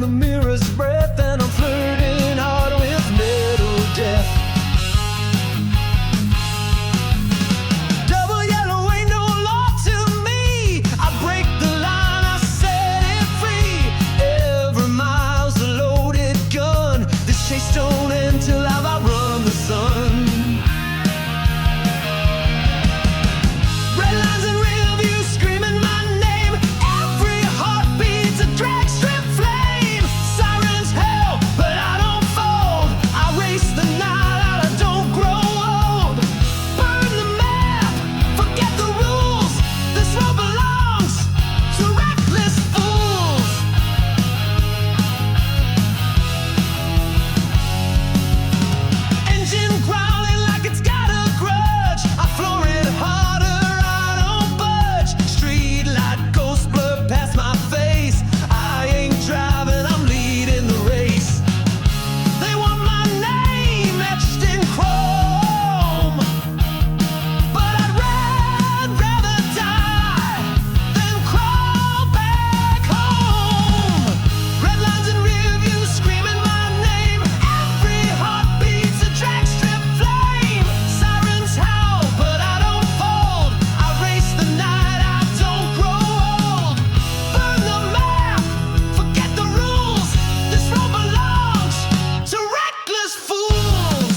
the merest breath, and I'm flirting hard with metal death. Double yellow ain't no law to me. I break the line, I set it free. Every mile's a loaded gun. This chase don't end till I've outrun the sun. Red lines in rear view screaming my name. Every heartbeat's a drag strip flame. Sirens hell, but I don't fold. I race the night out, I don't grow old. Burn the map, forget the rules. This road belongs to reckless fools. Engine growling like it's got a grudge. I floor it harder, I don't budge. Street light ghost blur past my face. I ain't driving, I'm leading the race. They want my name etched in chrome, but I'd rather die than crawl back home. Red lines in rear view screaming my name. Every heartbeat's a drag strip flame. Sirens howl, but I don't fold. I race the night, I don't grow old. Burn the map, forget the rules. This road belongs to reckless fools.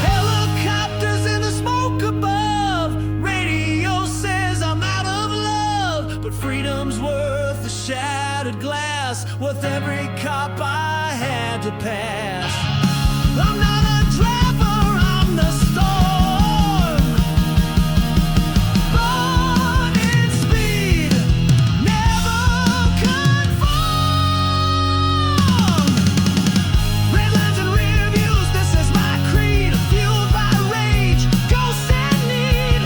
Helicopters in the smoke above. Radio says I'm out of love, but freedom's worth a shattered glass, worth every cop I had to pass. I'm not a driver, I'm the storm. Born in speed, never conform. Red lines and rear views, this is my creed. Fueled by rage, ghosts and need.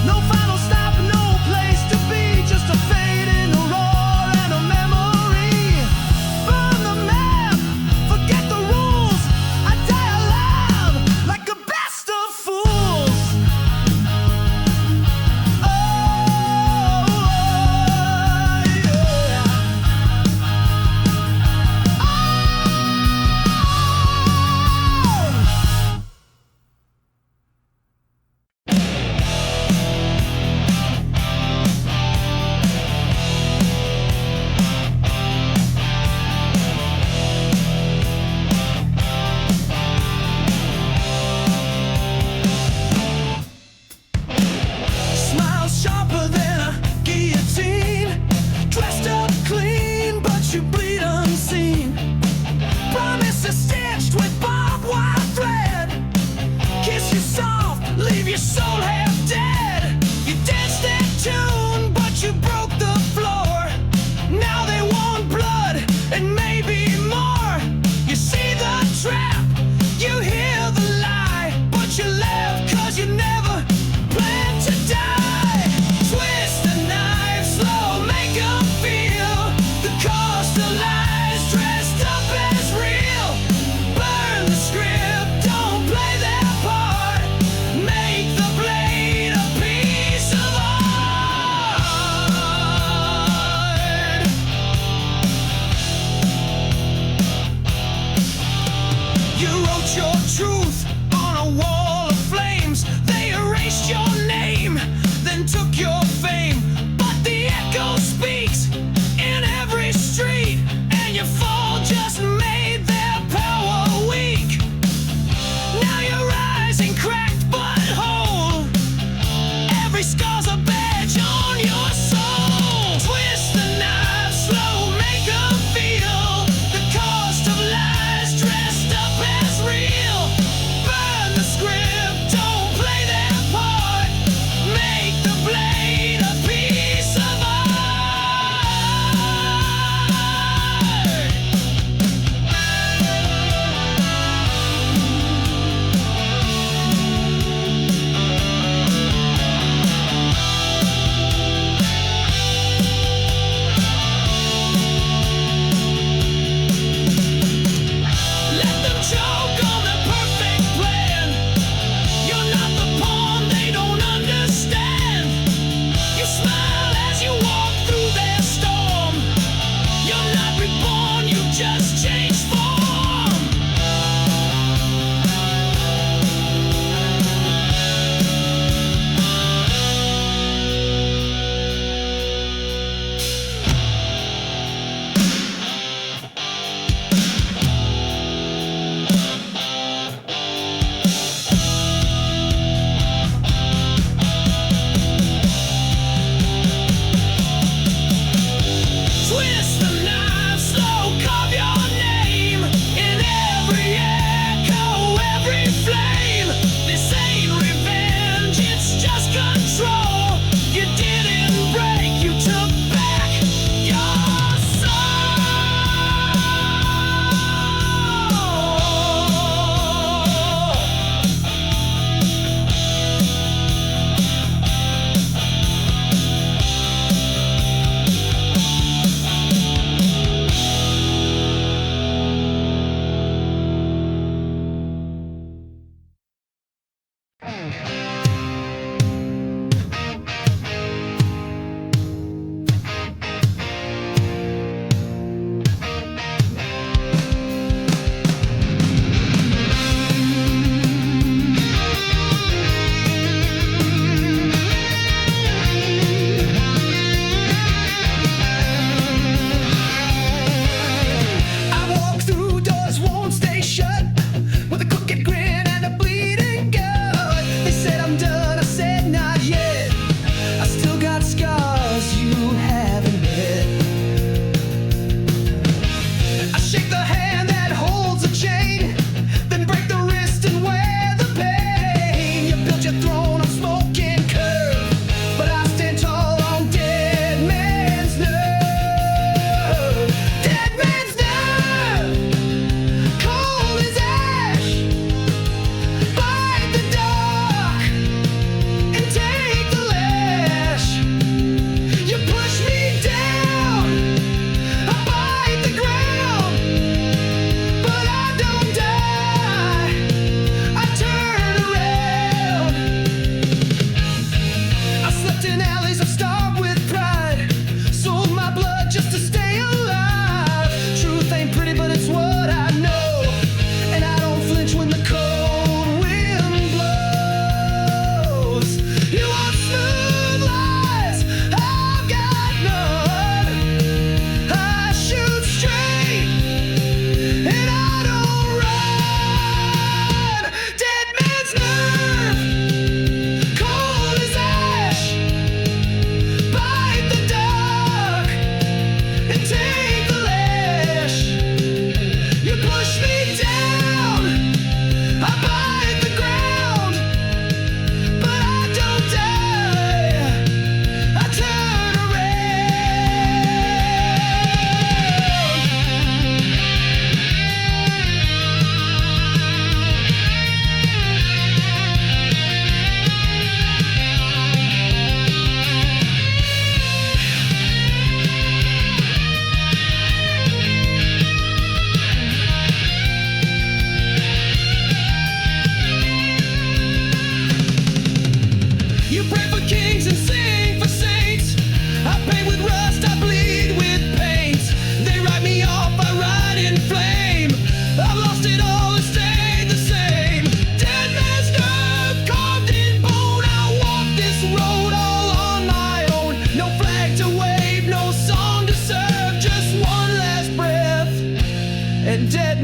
No final stop, no place to be. Just a fade in a roar and a memory. Burn the map, forget the rules.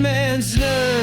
man's nerve.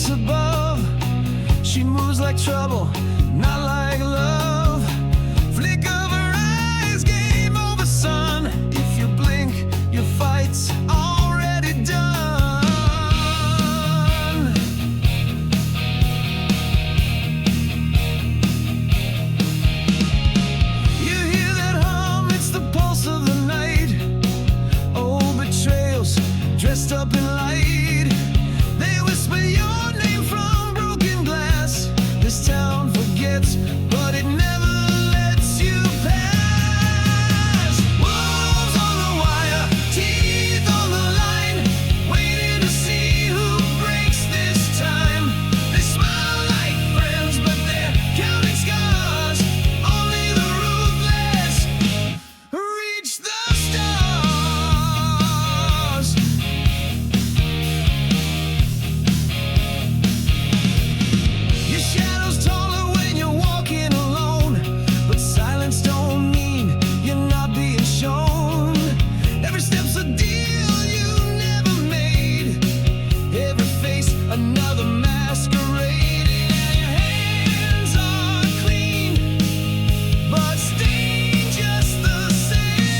planets above. She moves like trouble, not like love. Flick of her eyes, game over, son. If you blink, your fight's already done. You hear that hum, it's the pulse of the night. Old betrayals dressed up in light. They whisper your name from broken glass. This town forgets, but it never lets you pass. Wolves on the wire, teeth on the line, waiting to see who breaks this time. They smile like friends, but they're counting scars. Only the ruthless reach the stars. Your shadow's taller when you're walking alone, but silence don't mean you're not being shown. Every step's a deal you never made. Every face another masquerading. And your hands are clean, but stained just the same.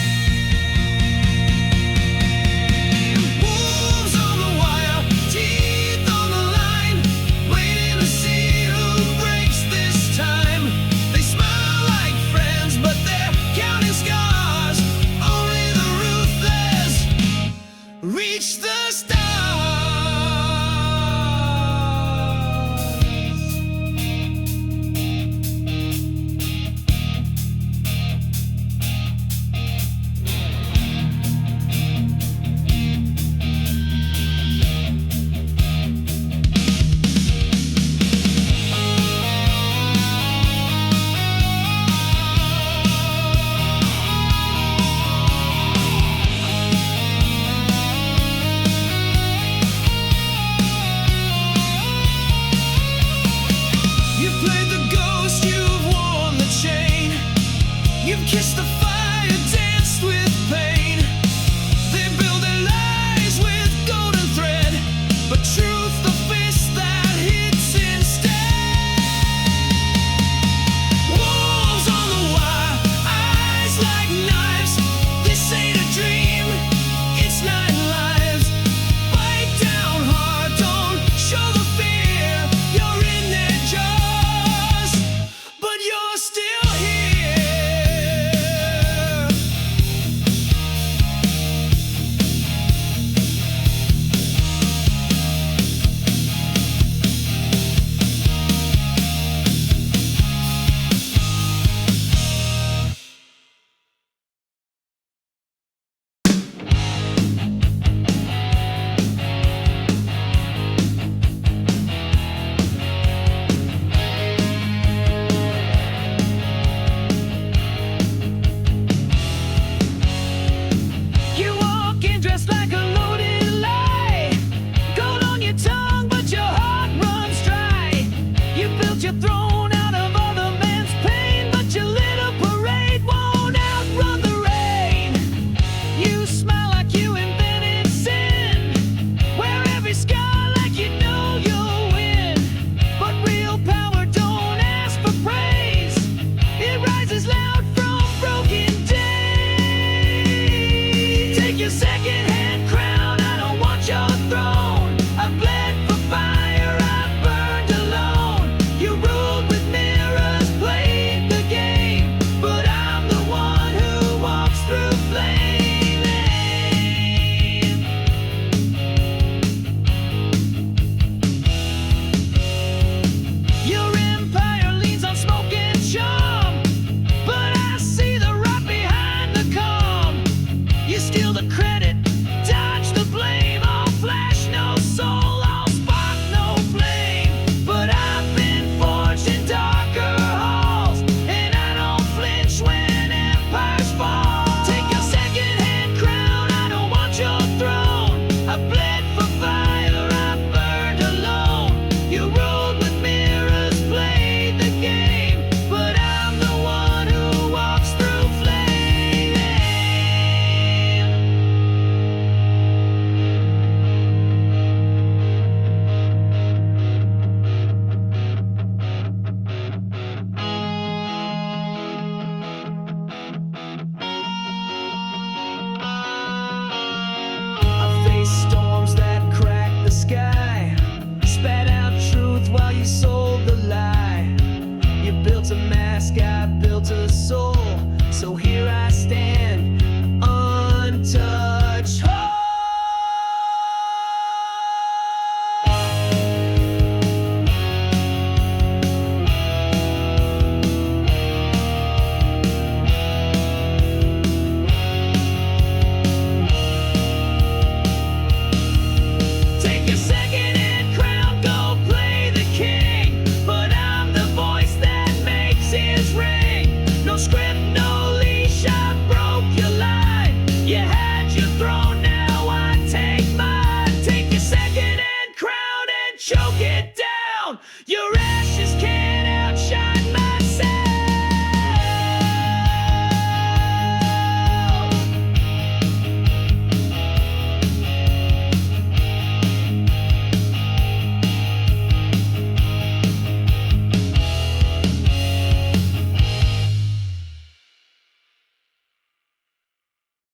Wolves on the wire, teeth on the line, waiting to see who breaks this time. They smile like friends, but they're counting scars. Only the ruthless reach the stars. You've played the ghost, you've worn the chain. You've kissed the fire, danced with pain. They build their lies with golden thread, but truth the fist that hits instead. Wolves on the wire, eyes like knives. This ain't a dream, it's 9 lives. Bite down hard, don't show the fear. You're in their jaws, but you're still here. You walk in dressed like a loaded lie. Gold on your tongue, but your heart runs dry. You built your throne out of other man's pain, but your little parade won't outrun the rain. You smile like you invented sin. Wear every scar like you know you'll win. But real power don't ask for praise. It rises loud from broken days. Take your second-hand crown, I don't want your throne. I bled for fire, I burned alone. You ruled with mirrors, played the game, but I'm the one who walks through flame. Your empire leans on smoke and charm, but I see the rot behind the calm. You steal the credit, dodge the blame. All flash, no soul, all spark, no flame. But I've been forged in darker halls, and I don't flinch when empires fall. Take your second-hand crown, I don't want your throne. I bled for fire, I burned alone. You ruled with mirrors, played the game, but I'm the one who walks through flame. past got built a soul, so here I stand, untouched. Take a second and crown, go play the king. But I'm the voice that makes his ring. No script, no leash, I broke your line. You had your throne, now I take mine. Take a second and crown and choke it down. Your ass